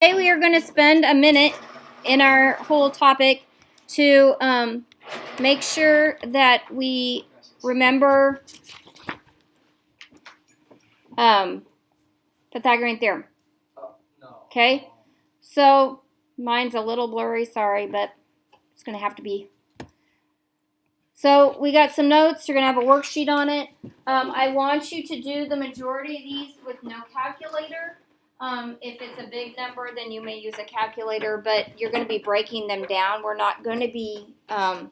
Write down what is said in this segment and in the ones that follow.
Today we are going to spend a minute in our whole topic to make sure that we remember Pythagorean theorem. Okay? So, mine's a little blurry, sorry, but it's going to have to be. So, we got some notes. You're going to have a worksheet on it. I want you to do the majority of these with no calculator. If it's a big number, then you may use a calculator, but you're going to be breaking them down. We're not going to be, on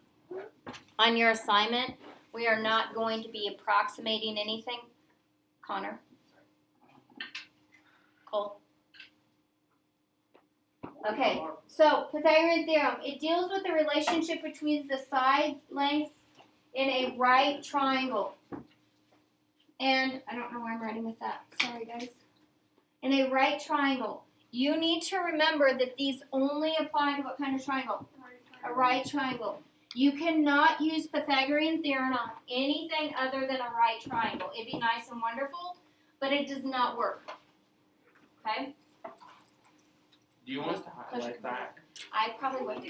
your assignment, we are not going to be approximating anything. Connor? Cole? Okay, so Pythagorean theorem. It deals with the relationship between the side lengths in a right triangle. And I don't know why I'm writing with that. Sorry, guys. In a right triangle. You need to remember that these only apply to what kind of triangle? A right triangle. You cannot use Pythagorean theorem on anything other than a right triangle. It'd be nice and wonderful, but it does not work. Okay? Do you want us to highlight that? I probably would.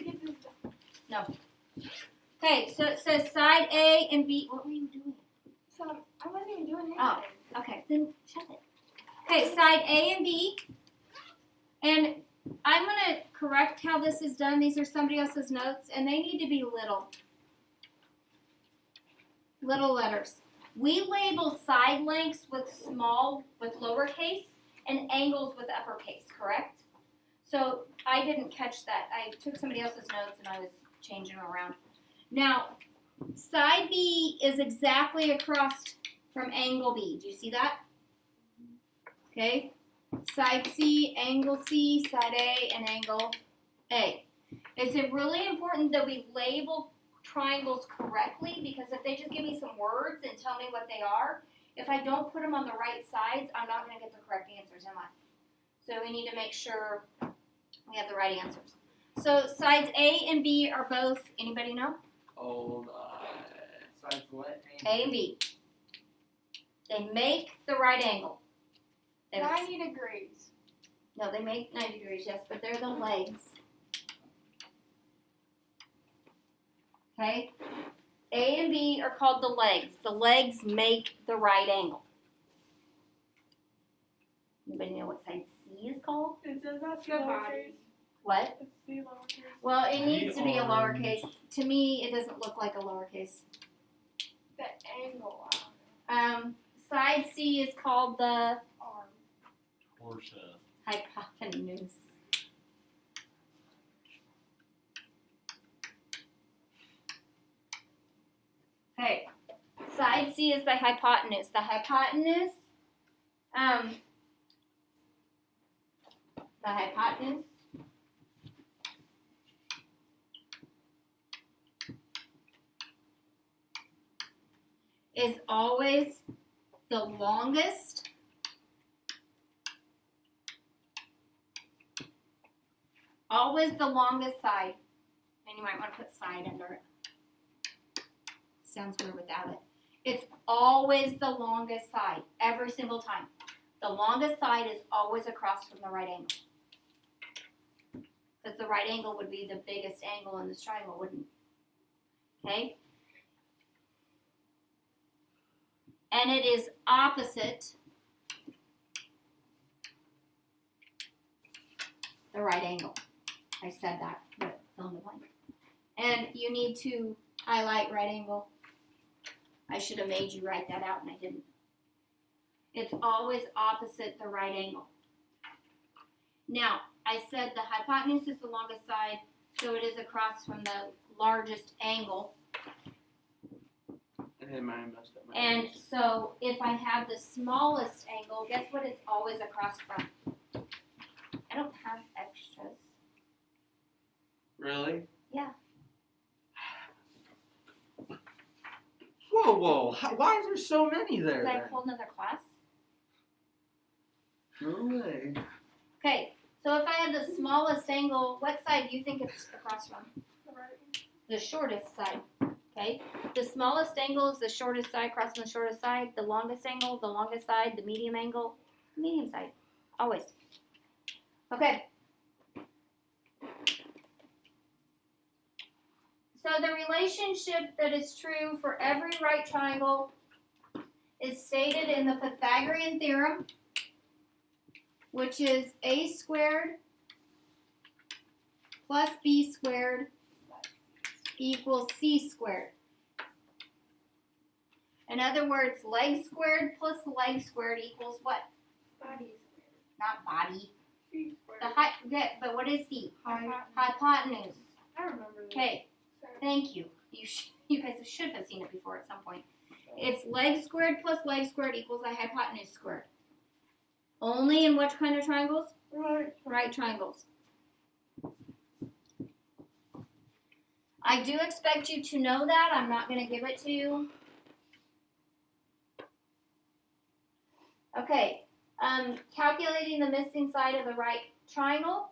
No. Okay, so it says side A and B. What were you doing? So I wasn't even doing anything. Oh, okay. Then shut it. Okay, side A and B. And I'm going to correct how this is done. These are somebody else's notes, and they need to be little. Little letters. We label side lengths with lowercase, and angles with uppercase, correct? So I didn't catch that. I took somebody else's notes, and I was changing them around. Now, side B is exactly across from angle B. Do you see that? Okay. Side C, angle C, side A, and angle A. It's really important that we label triangles correctly, because if they just give me some words and tell me what they are, if I don't put them on the right sides, I'm not going to get the correct answers, am I? So we need to make sure we have the right answers. So sides A and B are both, anybody know? Sides what? A and B. They make the right angle. 90 degrees. No, they make 90 degrees, yes, but they're the legs. Okay? A and B are called the legs. The legs make the right angle. Anybody know what side C is called? It says that's the body. What? It's the lowercase. Well, it needs to be a lowercase. To me, it doesn't look like a lowercase. The angle. Side C is called the Arm. hypotenuse. Okay, side C is the hypotenuse. The hypotenuse is always the longest side. And you might want to put side under it. Sounds weird without it. It's always the longest side, every single time. The longest side is always across from the right angle. Because the right angle would be the biggest angle in this triangle, wouldn't it? Okay? And it is opposite the right angle. I said that, but fill in the blank. And you need to highlight right angle. I should have made you write that out, and I didn't. It's always opposite the right angle. Now, I said the hypotenuse is the longest side, so it is across from the largest angle. And so if I have the smallest angle, guess what it's always across from? I don't have extras. Really? Yeah. Whoa. Why is there so many there? Because I have a whole nother class. No way. Okay, so if I have the smallest angle, what side do you think it's across from? The right. The shortest side. Okay, the smallest angle is the shortest side across from the shortest side. The longest angle, the longest side. The medium angle, the medium side. Always. Okay, the relationship that is true for every right triangle is stated in the Pythagorean theorem, which is a squared plus b squared equals c squared. In other words, leg squared plus leg squared equals what? Body Not body. squared. Squared. The height, but what is the hypotenuse? I remember this. Okay, thank you. You guys should have seen it before at some point. It's leg squared plus leg squared equals a hypotenuse squared. Only in which kind of triangles? Right. Right triangles. I do expect you to know that. I'm not going to give it to you. Okay, calculating the missing side of the right triangle.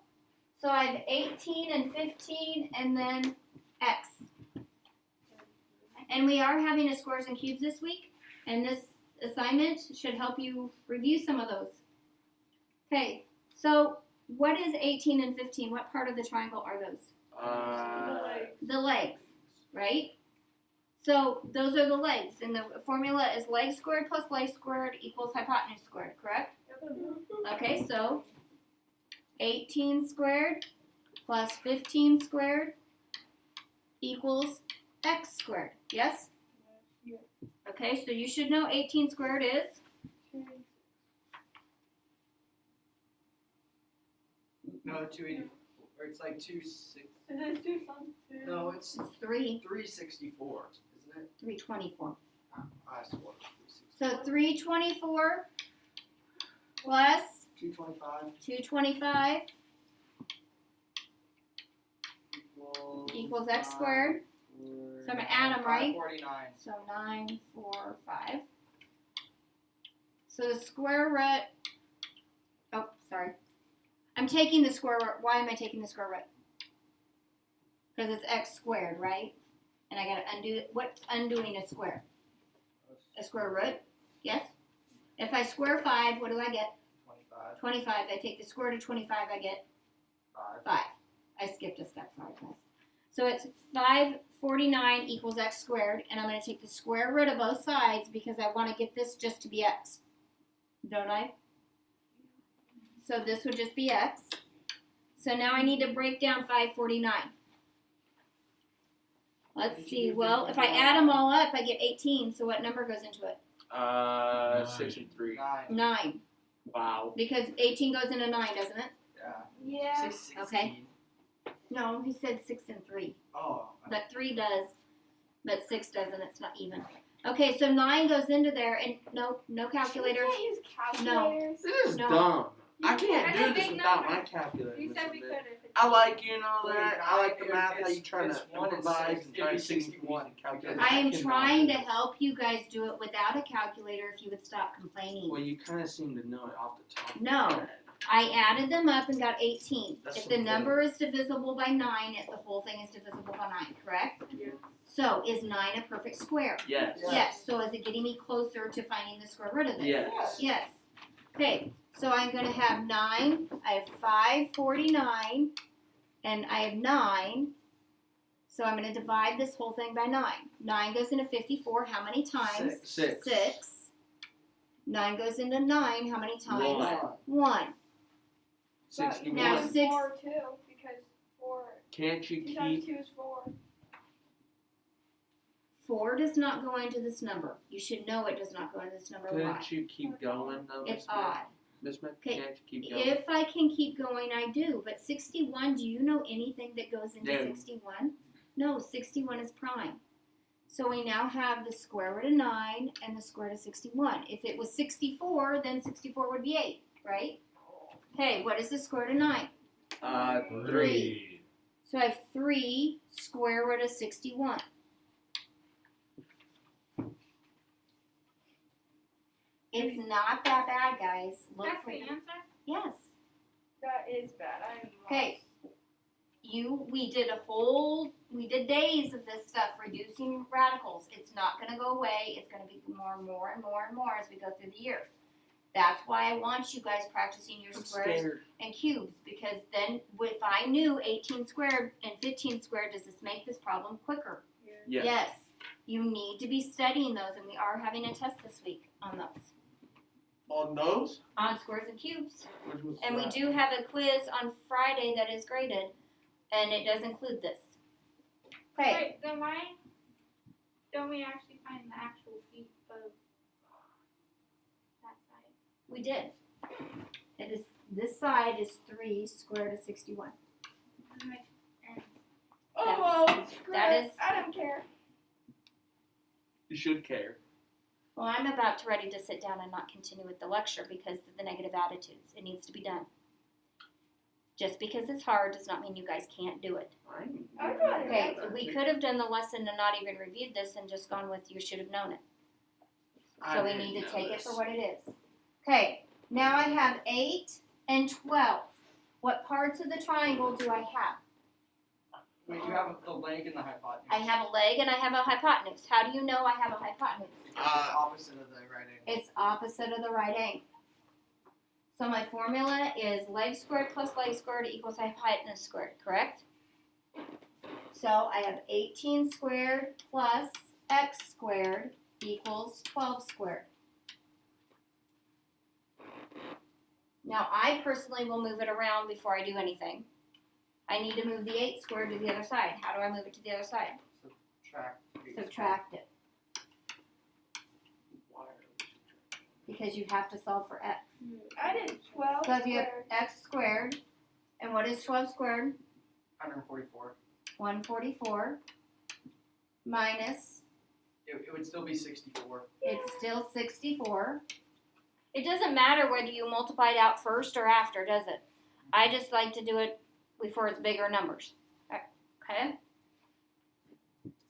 So I have 18 and 15 and then x. And we are having a squares and cubes this week, and this assignment should help you review some of those. Okay, so what is 18 and 15? What part of the triangle are those? The legs, right? So those are the legs, and the formula is leg squared plus leg squared equals hypotenuse squared, correct? Okay, so 18 squared plus 15 squared equals x squared, yes? Okay, so you should know 18 squared is? No, 280. Or it's like 260. Is it 2 something? No, it's It's 3, 364, isn't it? 324. I swore. So 324 plus 225 225 equals x squared. So I'm going to add them, right? 549. So 9, 4, 5. So the square root, oh, sorry. I'm taking the square root. Why am I taking the square root? Because it's x squared, right? And I got to undo, what's undoing a square? A square root, yes? If I square 5, what do I get? 25. 25. I take the square root of 25, I get 5. I skipped a step, sorry guys. So it's 549 equals x squared, and I'm going to take the square root of both sides because I want to get this just to be x. Don't I? So this would just be x. So now I need to break down 549. Let's see. Well, if I add them all up, I get 18. So what number goes into it? 63. 9. 9. Wow. Because 18 goes into 9, doesn't it? Yeah. Yeah. 16. Okay. No, he said 6 and 3. Oh. But 3 does, but 6 doesn't. It's not even. Okay, so 9 goes into there, and no calculator. We can't use No. calculators. This is No. dumb. I You can't can't. do That's a this big without number. my calculator. You said we Mr. could Vic. if it's I like you and all that. I like the math. How It's- you trying it's to 1 and improvise 6. and try to It'd be see 61. calculator. I am cannot trying do to this. help you guys do it without a calculator if you would stop complaining. Well, you kind of seem to know it off the top. of No. your head. I added them up and got 18. That's If so the cool. number is divisible by 9, the whole thing is divisible by 9, correct? Yes. So is 9 a perfect square? Yes. Yes. Yes. So is it getting me closer to finding the square root of this? Yes. Yes. Okay, so I'm going to have 9, I have 549, and I have 9. So I'm going to divide this whole thing by 9. 9 goes into 54, how many times? 6. 6. 9 goes into 9, how many times? 1. 61. Now, But 6 4 too, because 4. Can't you 2 times keep? 2 is 4. 4 does not go into this number. You should know it does not go into this number. Why? Couldn't you keep going though? It's Miss odd. Miss Smith, Okay, can't you keep going? If I can keep going, I do. But 61, do you know anything that goes into No. 61? No, 61 is prime. So we now have the square root of 9 and the square root of 61. If it was 64, then 64 would be 8, right? Okay, what is the square root of 9? 3. So I have 3 square root of 61. It's not that bad, guys. Look That's for the it. answer? Yes. That is bad. I am Okay. We did days of this stuff, reducing radicals. It's not going to go away. It's going to be more and more and more and more as we go through the year. That's why I want you guys practicing your I'm squares scared. and cubes, because then if I knew 18 squared and 15 squared, does this make this problem quicker? Yes. You need to be studying those, and we are having a test this week on those, On those? on squares and cubes. Which was And we that? do have a quiz on Friday that is graded, and it does include this. Okay, Wait, then why don't we actually find the actual feet of that side? we did. It is, this side is 3 square root of 61. Oh well, screw that it. is- I don't care. You should care. Well, I'm about to ready to sit down and not continue with the lecture because of the negative attitudes. It needs to be done. Just because it's hard does not mean you guys can't do it. I got it. Okay, we could have done the lesson and not even reviewed this and just gone with you should have known it. So we need to take it for what it is. Okay, now I have 8 and 12. What parts of the triangle do I have? Wait, you have the leg and the hypotenuse. I have a leg and I have a hypotenuse. How do you know I have a hypotenuse? It's opposite of the right angle. It's opposite of the right angle. So my formula is leg squared plus leg squared equals hypotenuse squared, correct? So I have 18 squared plus x squared equals 12 squared. Now I personally will move it around before I do anything. I need to move the 8 squared to the other side. How do I move it to the other side? Subtract it, Why are we subtracting? because you have to solve for x. I did 12 So if you have squared. x squared, and what is 12 squared? 144. 144 minus, It would still be 64. it's still 64. It doesn't matter whether you multiply it out first or after, does it? I just like to do it before it's bigger numbers. Okay?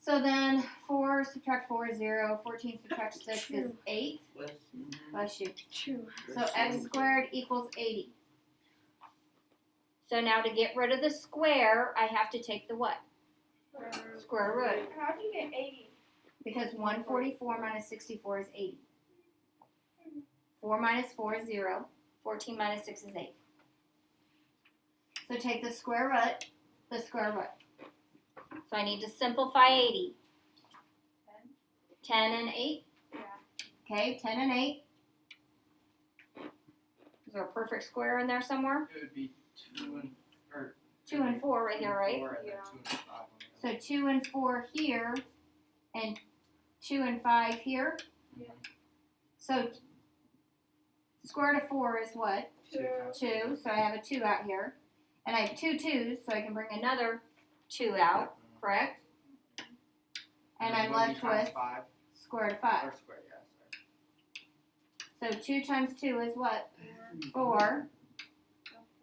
So then 4 subtract 4 is 0, 14 subtract 6 is 8. Bless you. 2. So x squared equals 80. So now to get rid of the square, I have to take the what? Square root. How'd you get 80? Because 144 minus 64 is 80. 4 minus 4 is 0. 14 minus 6 is 8. So take the square root, the square root. So I need to simplify 80. 10 and 8. Yeah. Okay, 10 and 8. Is there a perfect square in there somewhere? It would be 2 and 4 right here, right? 4 and then Yeah. 2 and 5 on the other. So 2 and 4 here, and 2 and 5 here. Yeah. So square root of 4 is what? 2. 2, so I have a 2 out here. And I have 2 2's, so I can bring another 2 out, correct? And I'm what would be left times with 5 square root of 5. or square, yeah. So 2 times 2 is what? 4. 4 square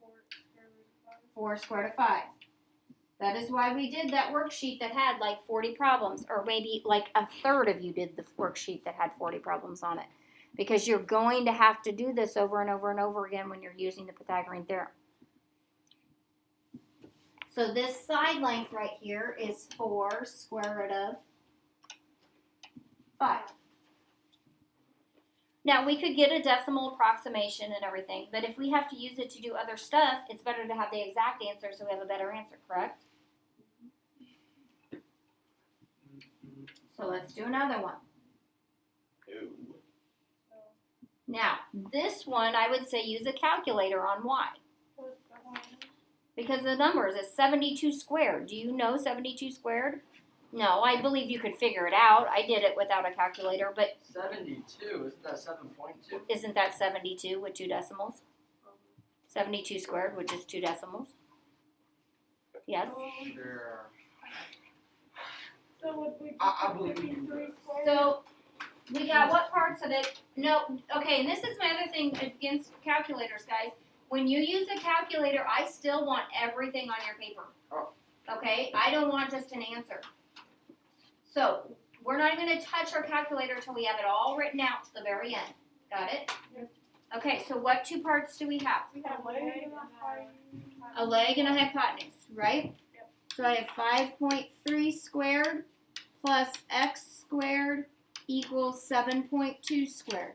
root of 5. 4 square root of 5. That is why we did that worksheet that had like 40 problems, or maybe like a third of you did the worksheet that had 40 problems on it. Because you're going to have to do this over and over and over again when you're using the Pythagorean theorem. So this side length right here is 4 square root of 5. Now we could get a decimal approximation and everything, but if we have to use it to do other stuff, it's better to have the exact answer so we have a better answer, correct? So let's do another one. Now, this one I would say use a calculator on why. What's the one? Because the numbers is 72 squared. Do you know 72 squared? No, I believe you could figure it out. I did it without a calculator, but 72, isn't that 7.2? isn't that 72 with 2 decimals? 72 squared, which is 2 decimals. Yes. Sure. So would we I believe we be can do 3 this. squared? So we got what parts of it? No, okay, and this is my other thing against calculators, guys. When you use a calculator, I still want everything on your paper. Oh. Okay, I don't want just an answer. So we're not going to touch our calculator until we have it all written out to the very end. Got it? Yep. Okay, so what 2 parts do we have? We have A leg leg and A leg and a hypotenuse, right? Yep. So I have 5.3 squared plus x squared equals 7.2 squared.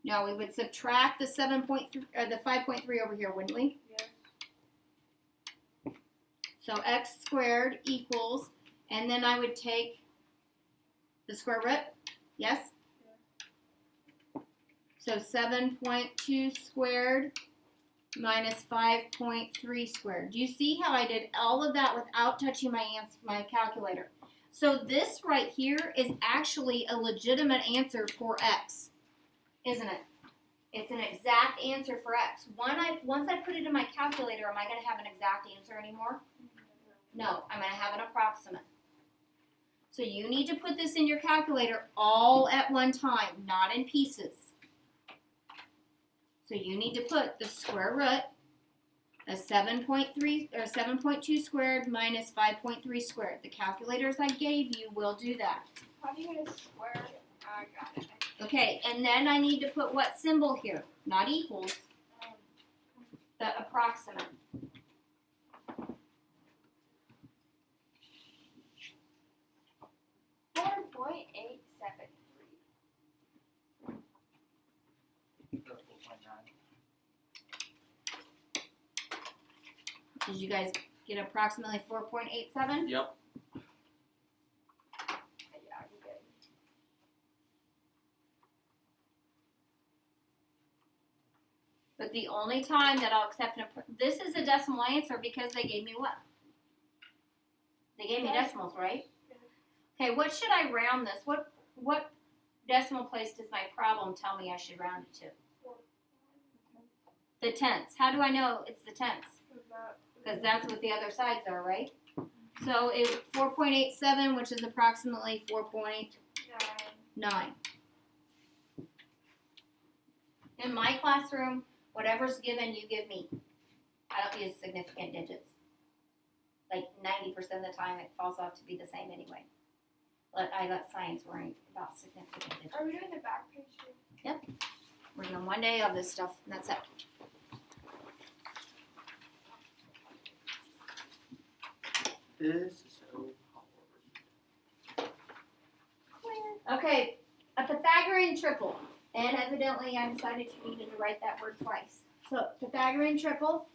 No, we would subtract the 5.3 over here, wouldn't we? Yes. So x squared equals, and then I would take the square root, yes? So 7.2 squared minus 5.3 squared. Do you see how I did all of that without touching my calculator? So this right here is actually a legitimate answer for x, isn't it? It's an exact answer for x. Once I put it in my calculator, am I going to have an exact answer anymore? No, I'm going to have an approximate. So you need to put this in your calculator all at one time, not in pieces. So you need to put the square root of 7.3 or 7.2 squared minus 5.3 squared. The calculators I gave you will do that. How do you get a square? I got it. Okay, and then I need to put what symbol here? Not equals, the approximate. That's 4.9. Did you guys get approximately 4.87? Yep. But the only time that I'll accept this is a decimal answer because they gave me what? They gave me decimals, right? Okay, what should I round this? What decimal place does my problem tell me I should round it to? The tenths. How do I know it's the tenths? Because that's what the other sides are, right? So it's 4.87, which is approximately 4.9. In my classroom, whatever's given, you give me. I don't use significant digits. Like 90% of the time, it falls off to be the same anyway. I let science worry about significant digits. Are we doing the back page too? We're doing one day of this stuff, and that's it. This is so hard. Okay, a Pythagorean triple. And evidently, I decided you needed to write that word twice. So, Pythagorean triple.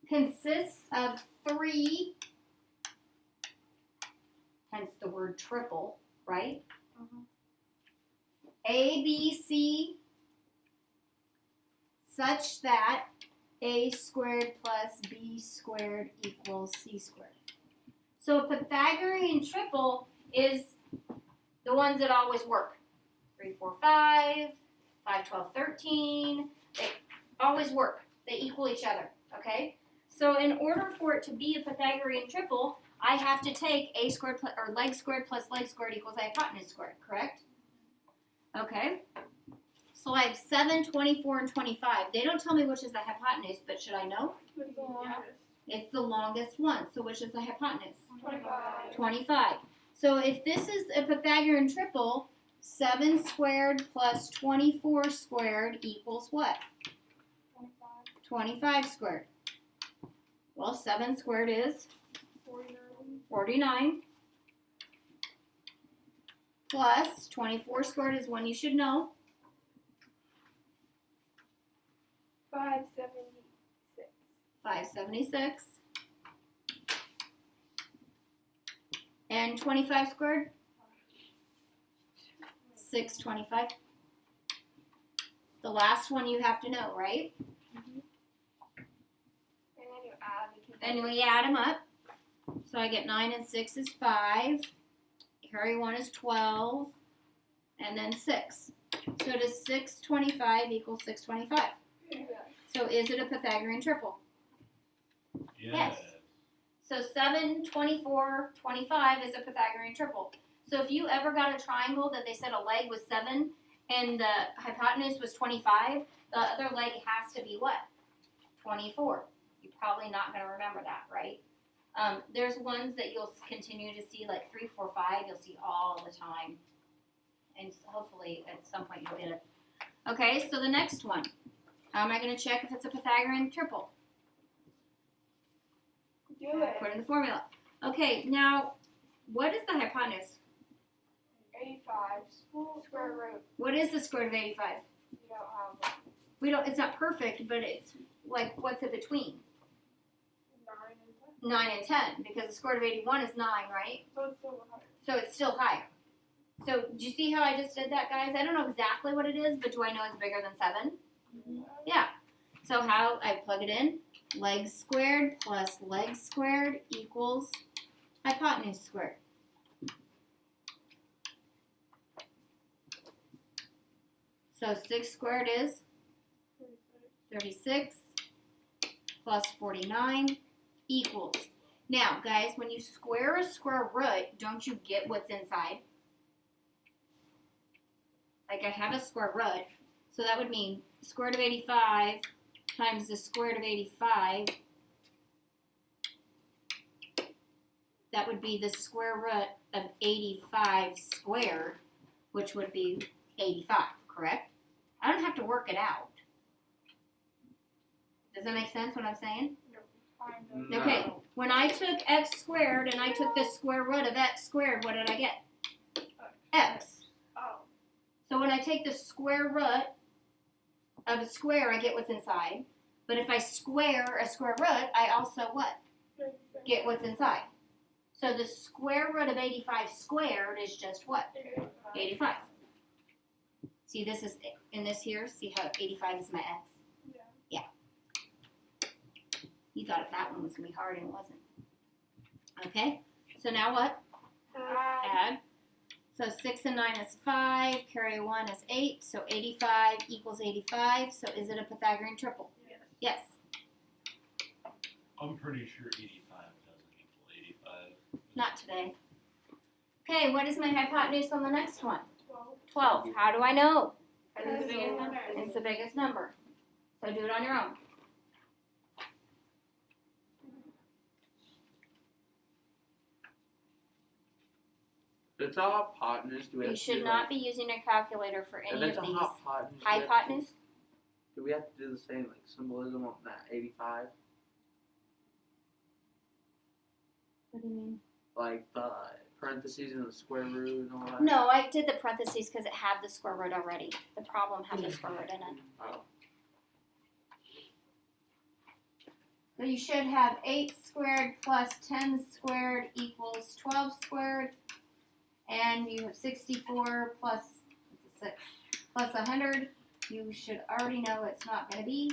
Consists of 3, hence the word triple, right? A, B, C, such that A squared plus B squared equals C squared. So a Pythagorean triple is the ones that always work. 3, 4, 5, 5, 12, 13. They always work. They equal each other, okay? So in order for it to be a Pythagorean triple, I have to take a squared or leg squared plus leg squared equals hypotenuse squared, correct? Okay. So I have 7, 24, and 25. They don't tell me which is the hypotenuse, but should I know? It's the longest one. So which is the hypotenuse? 25. 25. So if this is a Pythagorean triple, 7 squared plus 24 squared equals what? 25 squared. Well, 7 squared is 49. Plus 24 squared is one you should know. 576. 576. And 25 squared? 625. The last one you have to know, right? And then you add because And we add them up. So I get 9 and 6 is 5. Carry 1 is 12. And then 6. So does 625 equal 625? So is it a Pythagorean triple? Yes. So 7, 24, 25 is a Pythagorean triple. So if you ever got a triangle that they said a leg was 7 and the hypotenuse was 25, the other leg has to be what? 24. You're probably not going to remember that, right? There's ones that you'll continue to see, like 3, 4, 5, you'll see all the time. And hopefully at some point you'll get it. Okay, so the next one. How am I going to check if it's a Pythagorean triple? Do it. According to the formula. Okay, now, what is the hypotenuse? 85 square root. What is the square root of 85? You don't have We don't, it's not perfect, but it's like, what's it between? 9 and 10. 9 and 10, because the square root of 81 is 9, right? So it's still higher. So it's still higher. So, do you see how I just did that, guys? I don't know exactly what it is, but do I know it's bigger than 7? Yeah. So how I plug it in? Legs squared plus legs squared equals hypotenuse squared. So 6 squared is 36 plus 49 equals. Now, guys, when you square a square root, don't you get what's inside? Like I have a square root, so that would mean square root of 85 times the square root of 85. That would be the square root of 85 squared, which would be 85, correct? I don't have to work it out. Does that make sense what I'm saying? Kind of. No. Okay, when I took x squared and I took the square root of x squared, what did I get? X. Oh. So when I take the square root of a square, I get what's inside. But if I square a square root, I also what? Get what's inside. So the square root of 85 squared is just what? 85. See, this is in this here. See how 85 is my x? Yeah. You thought that one was going to be hard and it wasn't. Okay. So now what? Add. So 6 and 9 is 5. Carry a 1 is 8. So 85 equals 85. So is it a Pythagorean triple? Yes. I'm pretty sure 85 doesn't equal 85. Not today. Okay, what is my hypotenuse on the next one? 12. 12. How do I know? It's the biggest number. It's the biggest number. So do it on your own. If it's a hypotenuse, do we have You to should do not be using a calculator for if any it's of a these. hypotenuse, Hypotenuse? do we have to do the same like symbolism on that 85? What do you mean? Like the parentheses and the square root and all that? No, I did the parentheses because it had the square root already. The problem had the square root in it. Oh. So you should have 8 squared plus 10 squared equals 12 squared. And you have 64 plus 6 plus 100. You should already know it's not going to be.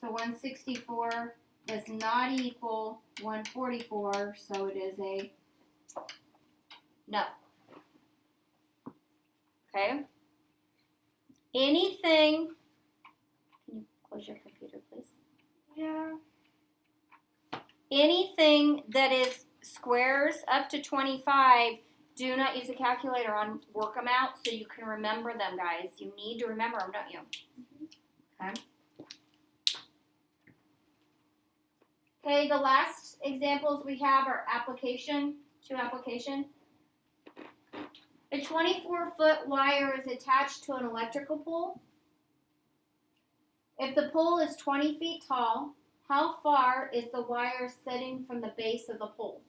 So 164 does not equal 144, so it is a no. Okay? Anything, can you close your computer, please? Yeah. Anything that is squares up to 25, do not use a calculator on work them out so you can remember them, guys. You need to remember them, don't you? Okay. Okay, the last examples we have are application to application. A 24-foot wire is attached to an electrical pole. If the pole is 20 feet tall, how far is the wire sitting from the base of the pole?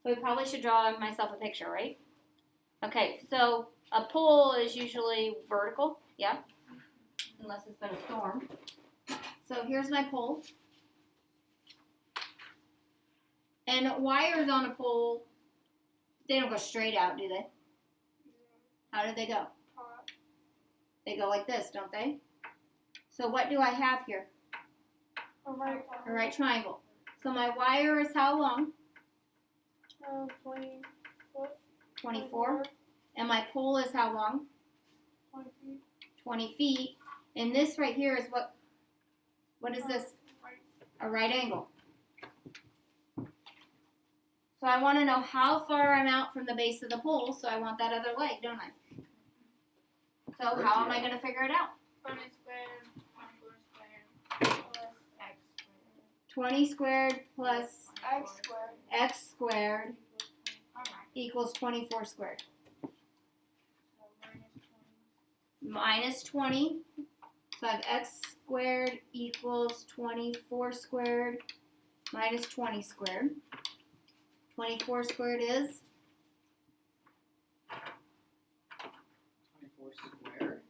So we probably should draw myself a picture, right? Okay, so a pole is usually vertical, yeah, unless it's been a storm. So here's my pole. And wires on a pole, they don't go straight out, do they? How do they go? They go like this, don't they? So what do I have here? A right. A right triangle. So my wire is how long? 20 foot. 24. And my pole is how long? 20 feet. 20 feet. And this right here is what is this? Right. A right angle. So I want to know how far I'm out from the base of the pole, so I want that other leg, don't I? So how am I going to figure it out? 20 squared, 24 squared, plus x squared. 20 squared plus X squared. x squared Alright, equals 24 squared. so minus 20. Minus 20. So I have x squared equals 24 squared. minus 20 squared. 24 squared is 24 squared.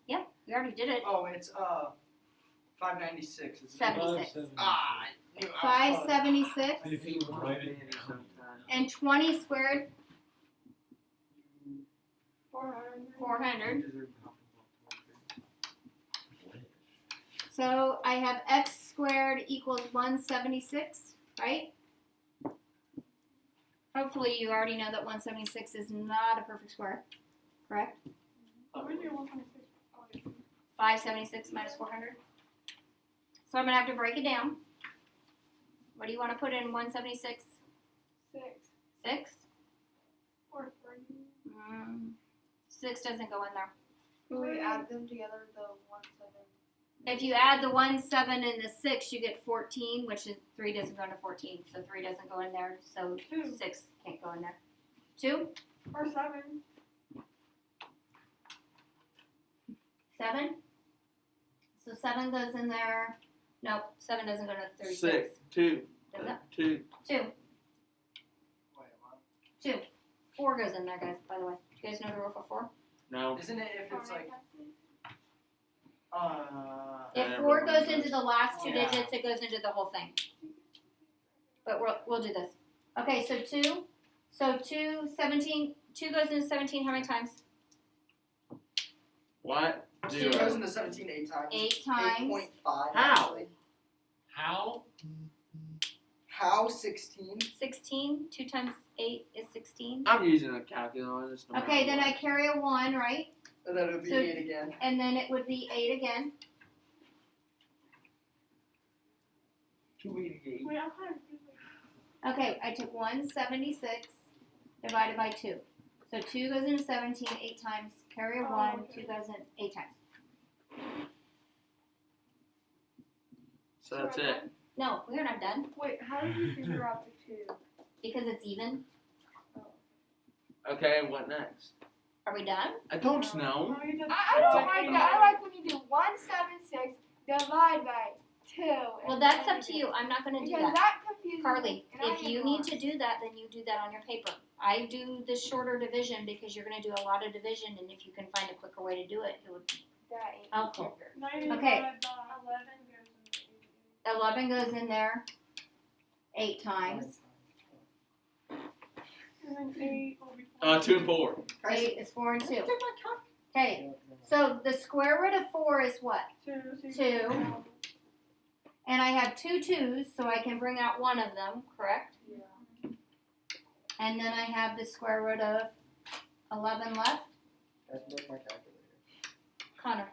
we already did it. Oh, it's 596. Isn't it? 76. Ah, I knew I was 576 If you write it sometime. and 20 squared 400. 400. close. So I have x squared equals 176, right? Hopefully you already know that 176 is not a perfect square, correct? What do you do 126? Oh, wait. 576 minus 400. So I'm going to have to break it down. What do you want to put in 176? 6. 6? Or 3. 6 doesn't go in there. Can we add them together, the 1, 7? If you add the 1, 7, and the 6, you get 14, which is 3 doesn't go into 14, so 3 doesn't go in there, so 2. 6 can't go in there. 2? Or 7. 7? So 7 goes in there. Nope, 7 doesn't go to 36. 6, 2, Does it? 2. 2. Wait, what? 2. 4 goes in there, guys, by the way. Do you guys know the rule for 4? No. Isn't it if it's like If 4 goes into the last 2 Yeah. digits, it goes into the whole thing. But we'll do this. Okay, so 2. So 2, 17. 2 goes into 17 how many times? What? Two. it goes 0. into 17 8 times. 8 times. 8.5 How? actually. How? How 16? 16. 2 times 8 is 16. I'm using a calculator. It's no Okay, matter then what. I carry a 1, right? And then it would be So- 8 again. And then it would be 8 again. 288. Wait, I'm kind of Okay, I took 176 divided by 2. So 2 goes into 17 8 times. Carry a 1. okay. 2 goes in 8 times. So that's it. No, we're not done Wait, how did you figure out the 2? because it's even. Okay, what next? Are we done? I don't know. I don't like that. I like when you do 176 divided by 2. Well, that's up to you. I'm not going to do Because that. that confuses Carly, me. and I if get you need lost. to do that, then you do that on your paper. I do the shorter division because you're going to do a lot of division, and if you can find a quicker way to do it, it would be That ain't helpful. quicker. 90 Okay. divided by 11 goes in there 8 times. And then 8 will be 4. 2 and 4. 8 is 4 and 2. Okay, so the square root of 4 is what? 2. So you 2. can- And I have 2 2's, so I can bring out one of them, correct? Yeah. And then I have the square root of 11 left. That's my calculator. Connor.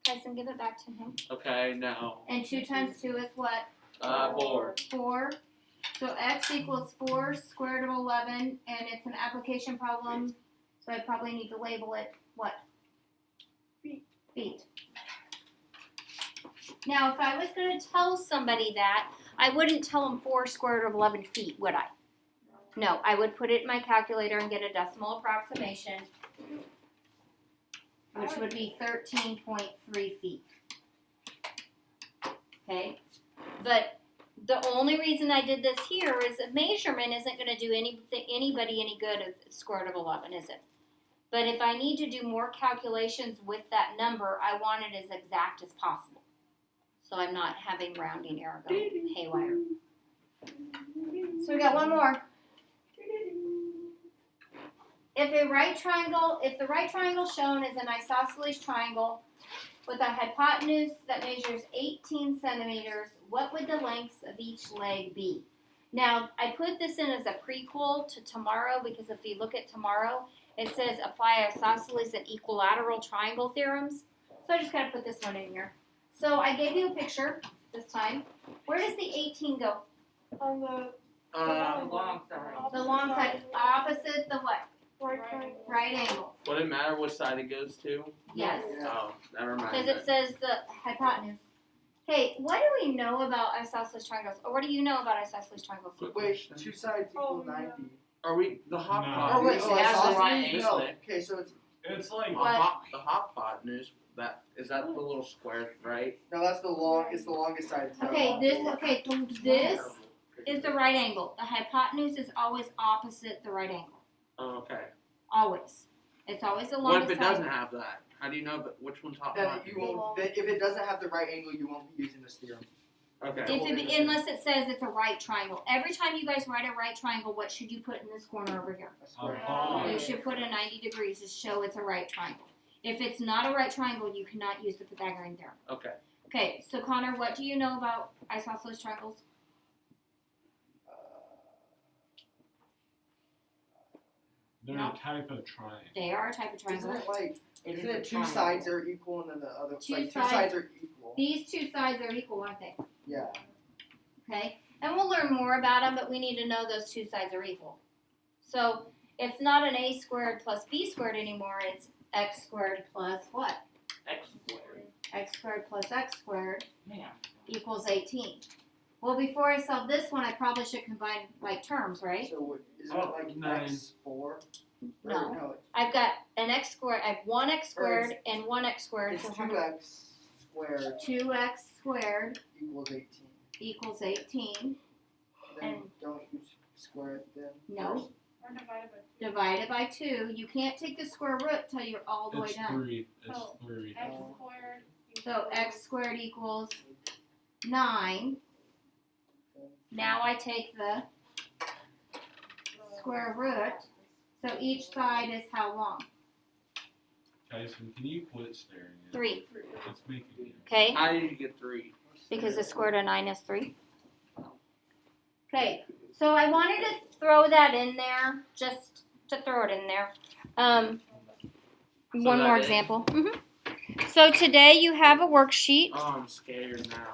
Tyson, give it back to him. Okay, now. And 2 times 2 is what? 4. 4. So x equals 4 square root of 11, and it's an application problem, so I probably need to label it what? Feet. Now, if I was going to tell somebody that, I wouldn't tell them 4 square root of 11 feet, would I? No, I would put it in my calculator and get a decimal approximation, which would be 13.3 feet. Okay? But the only reason I did this here is a measurement isn't going to do anybody any good at square root of 11, is it? But if I need to do more calculations with that number, I want it as exact as possible. So I'm not having rounding error go haywire. So we got one more. If the right triangle shown is an isosceles triangle with a hypotenuse that measures 18 centimeters, what would the lengths of each leg be? Now, I put this in as a prequel to tomorrow because if you look at tomorrow, it says apply isosceles and equilateral triangle theorems. So I just gotta put this one in here. So I gave you a picture this time. Where does the 18 go? On the Long side. The long side, opposite the what? right triangle. Right angle. Would it matter which side it goes to? Yes. Oh, never mind. Because it says the hypotenuse. Okay, what do we know about isosceles triangles? Or what do you know about isosceles triangles? Quick Wait, question. 2 sides Oh, equal no. 90. Are we the hot No. pot? Oh, wait, it so has the isosceles? right No. angle. Okay, so it's It's like What? The hot pot news. That is that the little square, right? no, that's the longest side. Okay, this is the right angle. The hypotenuse is always opposite the right angle. Oh, okay. Always. It's always the What longest if it side. doesn't have that? How do you know which one's hot? Then you won't. Then if it doesn't have the right angle, you won't be using this theorem. Okay. Unless it says it's a right triangle. Every time you guys write a right triangle, what should you put in this corner over here? A square. You should put a 90 degrees to show it's a right triangle. If it's not a right triangle, you cannot use the Pythagorean theorem. Okay. Okay, so Connor, what do you know about isosceles triangles? They're No. a type of triangle. They are a type of Isn't triangle. it like? It Isn't is a it two triangle. sides are equal and then the other Two like two sides- sides are equal? These two sides are equal, aren't they? Yeah. Okay, and we'll learn more about them, but we need to know those two sides are equal. So it's not an a squared plus b squared anymore, it's x squared plus what? X squared. X squared plus x squared Yeah. equals 18. Well, before I solve this one, I probably should combine like terms, right? So what, isn't Oh, it like nine. x4? No. No. I've got an x squared, I have 1x squared and 1x squared. It's So how many- 2x squared 2x squared equals 18. equals 18. Then And- don't you square it then? No. first? Or divided by 2. Divided by 2. You can't take the square root till you're all the way It's done. 3. It's Oh. 3. X squared. So x squared equals 9. Now I take the square root. So each side is how long? Tyson, can you quit staring at 3. It's making me. Okay? How did you get 3? Because the square root of 9 is 3. Okay, so I wanted to throw that in there, just to throw it in there. One that more is- example. So today you have a worksheet. Oh, I'm scared now.